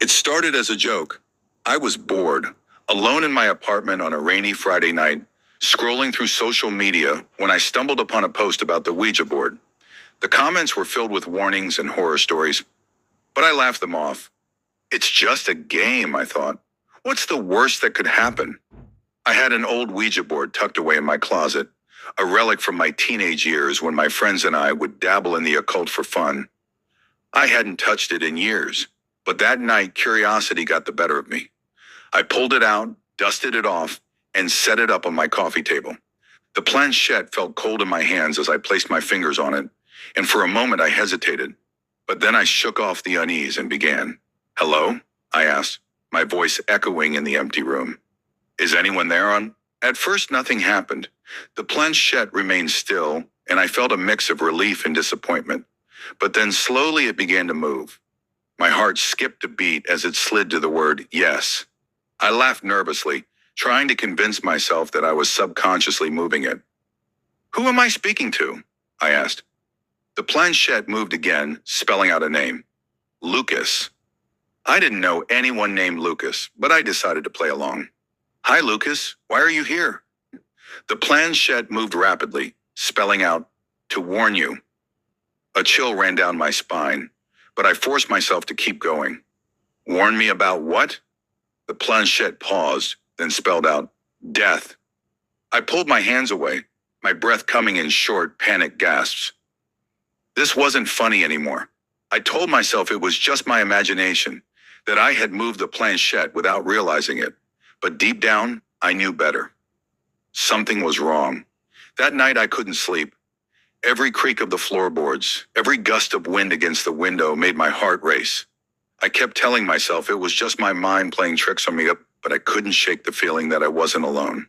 It started as a joke. I was bored, alone in my apartment on a rainy Friday night, scrolling through social media when I stumbled upon a post about the Ouija board. The comments were filled with warnings and horror stories, but I laughed them off. It's just a game, I thought. What's the worst that could happen? I had an old Ouija board tucked away in my closet, a relic from my teenage years when my friends and I would dabble in the occult for fun. I hadn't touched it in years, but that night curiosity got the better of me. I pulled it out, dusted it off, and set it up on my coffee table. The planchette felt cold in my hands as I placed my fingers on it, and for a moment I hesitated. But then I shook off the unease and began. "Hello?" I asked, my voice echoing in the empty room. "Is anyone there on?" At first nothing happened. The planchette remained still, and I felt a mix of relief and disappointment. But then slowly it began to move. My heart skipped a beat as it slid to the word yes. I laughed nervously, trying to convince myself that I was subconsciously moving it. "Who am I speaking to?" I asked. The planchette moved again, spelling out a name. Lucas. I didn't know anyone named Lucas, but I decided to play along. "Hi, Lucas. Why are you here?" The planchette moved rapidly, spelling out, "To warn you." A chill ran down my spine, but I forced myself to keep going. "Warn me about what?" The planchette paused, then spelled out, "Death." I pulled my hands away, my breath coming in short, panicked gasps. This wasn't funny anymore. I told myself it was just my imagination, that I had moved the planchette without realizing it, but deep down, I knew better. Something was wrong. That night I couldn't sleep. Every creak of the floorboards, every gust of wind against the window made my heart race. I kept telling myself it was just my mind playing tricks on me, but I couldn't shake the feeling that I wasn't alone.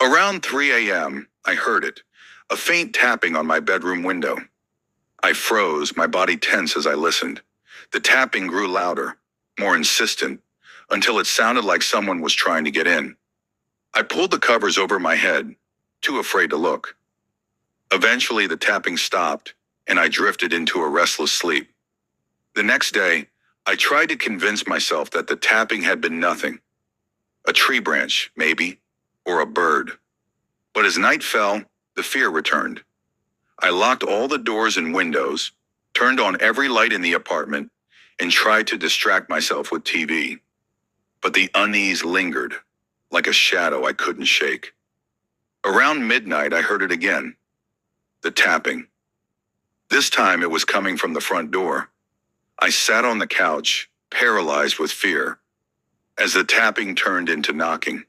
Around 3 a.m., I heard it, a faint tapping on my bedroom window. I froze, my body tense as I listened. The tapping grew louder, more insistent, until it sounded like someone was trying to get in. I pulled the covers over my head, too afraid to look. Eventually, the tapping stopped, and I drifted into a restless sleep. The next day, I tried to convince myself that the tapping had been nothing. A tree branch, maybe, or a bird. But as night fell, the fear returned. I locked all the doors and windows, turned on every light in the apartment, and tried to distract myself with TV. But the unease lingered, like a shadow I couldn't shake. Around midnight, I heard it again. The tapping. This time it was coming from the front door. I sat on the couch, paralyzed with fear, as the tapping turned into knocking.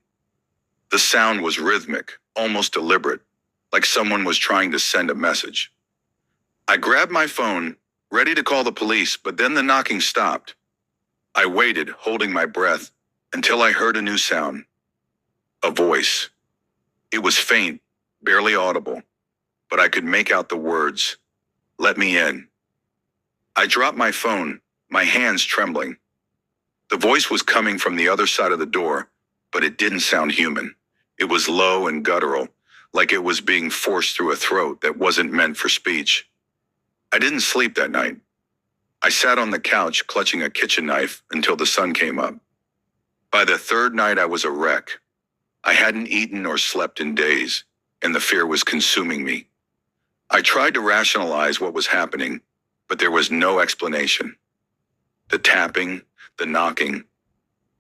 The sound was rhythmic, almost deliberate, like someone was trying to send a message. I grabbed my phone, ready to call the police, but then the knocking stopped. I waited, holding my breath, until I heard a new sound. A voice. It was faint, barely audible, but I could make out the words, "Let me in." I dropped my phone, my hands trembling. The voice was coming from the other side of the door, but it didn't sound human. It was low and guttural, like it was being forced through a throat that wasn't meant for speech. I didn't sleep that night. I sat on the couch clutching a kitchen knife until the sun came up. By the third night, I was a wreck. I hadn't eaten or slept in days, and the fear was consuming me. I tried to rationalize what was happening, but there was no explanation. The tapping, the knocking,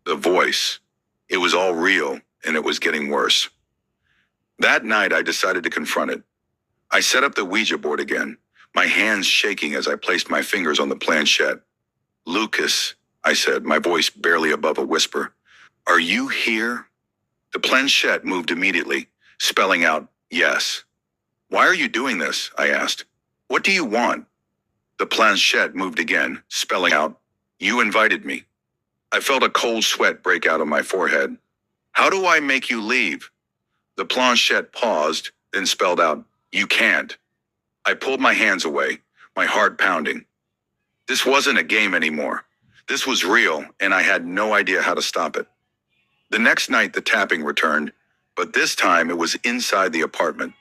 the voice, it was all real, and it was getting worse. That night, I decided to confront it. I set up the Ouija board again, my hands shaking as I placed my fingers on the planchette. "Lucas," I said, my voice barely above a whisper, "are you here?" The planchette moved immediately, spelling out, "Yes." "Why are you doing this?" I asked. "What do you want?" The planchette moved again, spelling out, "You invited me." I felt a cold sweat break out on my forehead. "How do I make you leave?" The planchette paused, then spelled out, "You can't." I pulled my hands away, my heart pounding. This wasn't a game anymore. This was real, and I had no idea how to stop it. The next night, the tapping returned, but this time it was inside the apartment.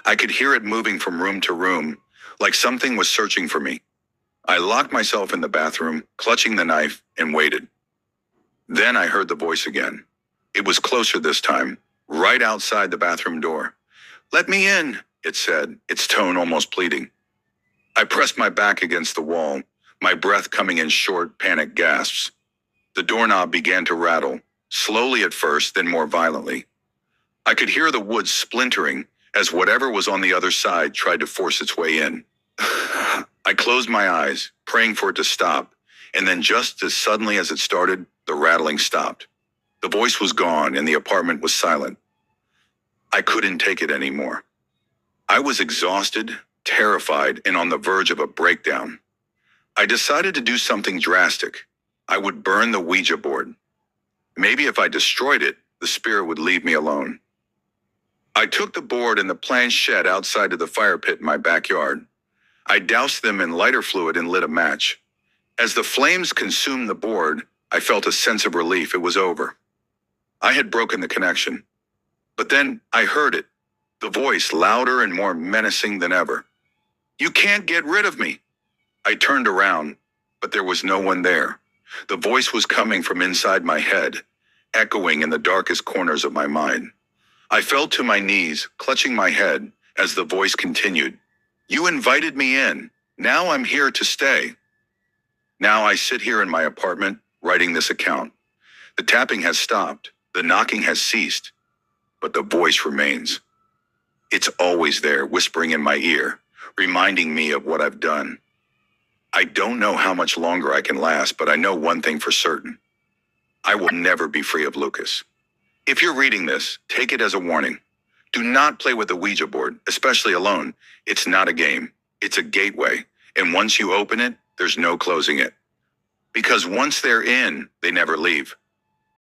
I could hear it moving from room to room, like something was searching for me. I locked myself in the bathroom, clutching the knife, and waited. Then I heard the voice again. It was closer this time, right outside the bathroom door. "Let me in," it said, its tone almost pleading. I pressed my back against the wall, my breath coming in short, panicked gasps. The doorknob began to rattle, slowly at first, then more violently. I could hear the wood splintering as whatever was on the other side tried to force its way in. I closed my eyes, praying for it to stop, and then just as suddenly as it started, the rattling stopped. The voice was gone and the apartment was silent. I couldn't take it anymore. I was exhausted, terrified, and on the verge of a breakdown. I decided to do something drastic. I would burn the Ouija board. Maybe if I destroyed it, the spirit would leave me alone. I took the board and the planchette outside to the fire pit in my backyard. I doused them in lighter fluid and lit a match. As the flames consumed the board, I felt a sense of relief. It was over. I had broken the connection. But then I heard it, the voice louder and more menacing than ever. "You can't get rid of me." I turned around, but there was no one there. The voice was coming from inside my head, echoing in the darkest corners of my mind. I fell to my knees, clutching my head, as the voice continued. "You invited me in. Now I'm here to stay." Now I sit here in my apartment, writing this account. The tapping has stopped, the knocking has ceased, but the voice remains. It's always there, whispering in my ear, reminding me of what I've done. I don't know how much longer I can last, but I know one thing for certain. I will never be free of Lucas. If you're reading this, take it as a warning. Do not play with the Ouija board, especially alone. It's not a game. It's a gateway. And once you open it, there's no closing it. Because once they're in, they never leave.